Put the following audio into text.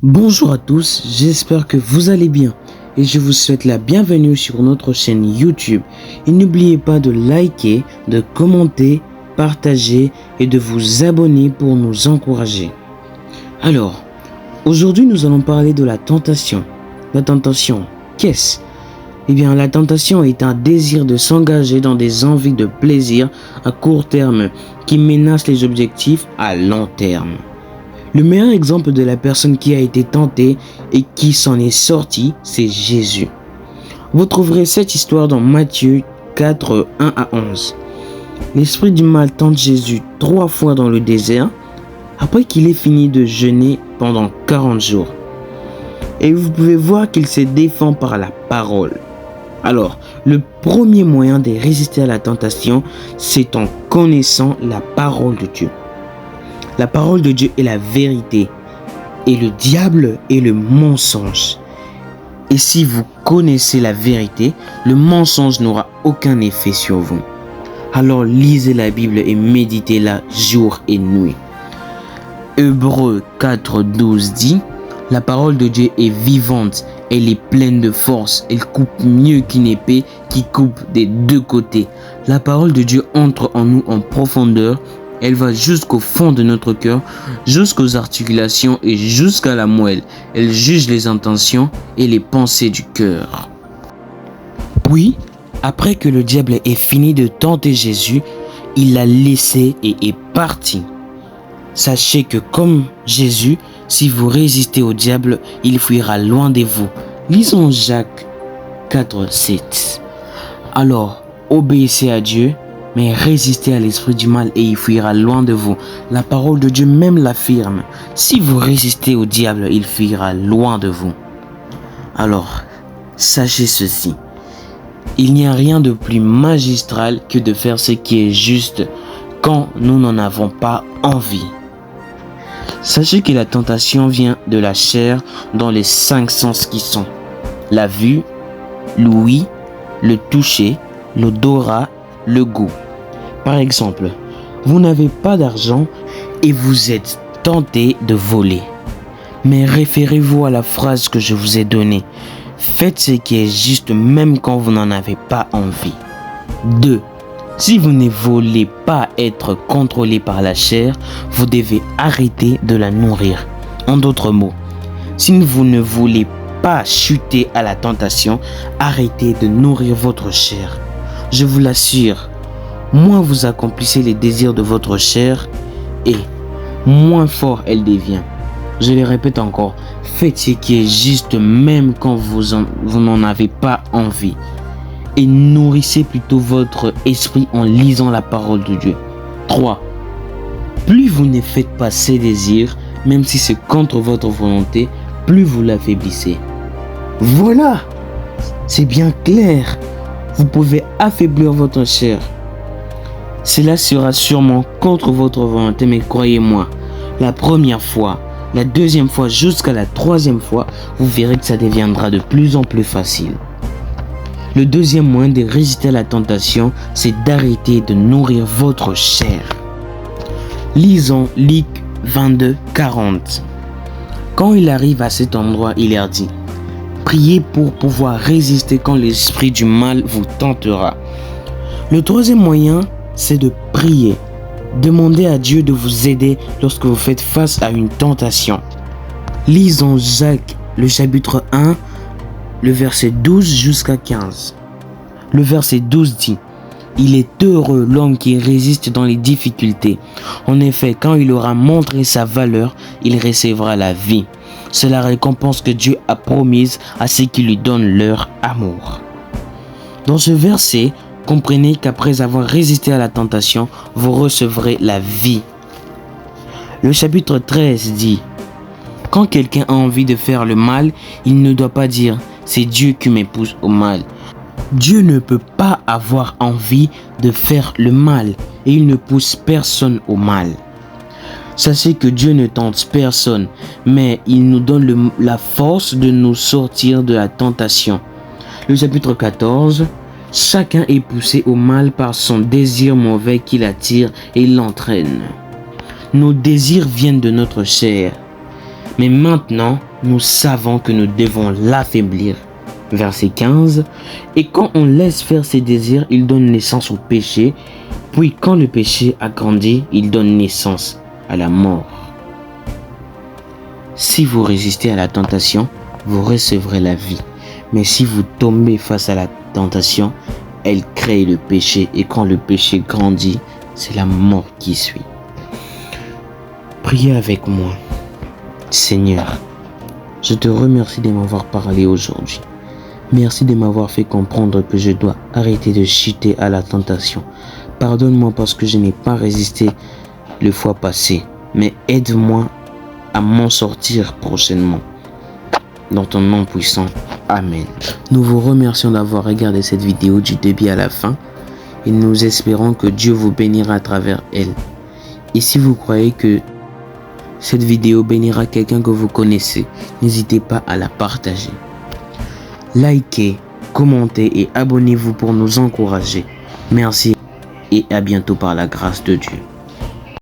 Bonjour à tous, j'espère que vous allez bien et je vous souhaite la bienvenue sur notre chaîne YouTube. Et n'oubliez pas de liker, de commenter, partager et de vous abonner pour nous encourager. Alors, aujourd'hui nous allons parler de la tentation. La tentation, qu'est-ce ? Eh bien, la tentation est un désir de s'engager dans des envies de plaisir à court terme qui menacent les objectifs à long terme. Le meilleur exemple de la personne qui a été tentée et qui s'en est sortie, c'est Jésus. Vous trouverez cette histoire dans Matthieu 4, 1 à 11. L'esprit du mal tente Jésus 3 fois dans le désert, après qu'il ait fini de jeûner pendant 40 jours. Et vous pouvez voir qu'il se défend par la parole. Alors, le premier moyen de résister à la tentation, c'est en connaissant la parole de Dieu. La parole de Dieu est la vérité et le diable est le mensonge. Et si vous connaissez la vérité, le mensonge n'aura aucun effet sur vous. Alors lisez la Bible et méditez-la jour et nuit. Hébreux 4:12 dit: la parole de Dieu est vivante, elle est pleine de force, elle coupe mieux qu'une épée qui coupe des deux côtés. La parole de Dieu entre en nous en profondeur. Elle va jusqu'au fond de notre cœur, jusqu'aux articulations et jusqu'à la moelle. Elle juge les intentions et les pensées du cœur. Puis, après que le diable ait fini de tenter Jésus, il l'a laissé et est parti. Sachez que comme Jésus, si vous résistez au diable, il fuira loin de vous. Lisons Jacques 4:7. Alors, obéissez à Dieu, mais résistez à l'esprit du mal et il fuira loin de vous. La parole de Dieu même l'affirme. Si vous résistez au diable, il fuira loin de vous. Alors, sachez ceci. Il n'y a rien de plus magistral que de faire ce qui est juste quand nous n'en avons pas envie. Sachez que la tentation vient de la chair dans les 5 sens qui sont la vue, l'ouïe, le toucher, l'odorat, le goût. Par exemple, vous n'avez pas d'argent et vous êtes tenté de voler. Mais référez-vous à la phrase que je vous ai donnée. Faites ce qui est juste même quand vous n'en avez pas envie. 2. Si vous ne voulez pas être contrôlé par la chair, vous devez arrêter de la nourrir. En d'autres mots, si vous ne voulez pas chuter à la tentation, arrêtez de nourrir votre chair. Je vous l'assure, moins vous accomplissez les désirs de votre chair et moins fort elle devient. Je le répète encore, faites ce qui est juste même quand vous n'en avez pas envie. Et nourrissez plutôt votre esprit en lisant la parole de Dieu. 3. Plus vous ne faites pas ces désirs, même si c'est contre votre volonté, plus vous l'affaiblissez. Voilà, c'est bien clair. Vous pouvez affaiblir votre chair. Cela sera sûrement contre votre volonté, mais croyez-moi, la première fois, la deuxième fois jusqu'à la troisième fois, vous verrez que ça deviendra de plus en plus facile. Le deuxième moyen de résister à la tentation, c'est d'arrêter de nourrir votre chair. Lisons Luc 22:40. Quand il arrive à cet endroit, il leur dit: priez pour pouvoir résister quand l'esprit du mal vous tentera. Le troisième moyen, c'est de prier. Demandez à Dieu de vous aider lorsque vous faites face à une tentation. Lisons Jacques, le chapitre 1, le verset 12 jusqu'à 15. Le verset 12 dit: il est heureux l'homme qui résiste dans les difficultés. En effet, quand il aura montré sa valeur, il recevra la vie. C'est la récompense que Dieu a promise à ceux qui lui donnent leur amour. Dans ce verset, comprenez qu'après avoir résisté à la tentation, vous recevrez la vie. Le chapitre 13 dit: quand quelqu'un a envie de faire le mal, il ne doit pas dire « c'est Dieu qui me pousse au mal ». Dieu ne peut pas avoir envie de faire le mal et il ne pousse personne au mal. Sachez que Dieu ne tente personne, mais il nous donne la force de nous sortir de la tentation. Le chapitre 14, chacun est poussé au mal par son désir mauvais qui l'attire et l'entraîne. Nos désirs viennent de notre chair. Mais maintenant, nous savons que nous devons l'affaiblir. Verset 15. Et quand on laisse faire ses désirs, il donne naissance au péché. Puis quand le péché a grandi, il donne naissance à la mort. Si vous résistez à la tentation, vous recevrez la vie. Mais si vous tombez face à la tentation, elle crée le péché. Et quand le péché grandit, c'est la mort qui suit. Priez avec moi. Seigneur, je te remercie de m'avoir parlé aujourd'hui. Merci de m'avoir fait comprendre que je dois arrêter de chuter à la tentation. Pardonne-moi parce que je n'ai pas résisté le fois passé, mais aide-moi à m'en sortir prochainement. Dans ton nom puissant. Amen. Nous vous remercions d'avoir regardé cette vidéo du début à la fin et nous espérons que Dieu vous bénira à travers elle. Et si vous croyez que cette vidéo bénira quelqu'un que vous connaissez, n'hésitez pas à la partager. Likez, commentez et abonnez-vous pour nous encourager. Merci et à bientôt par la grâce de Dieu.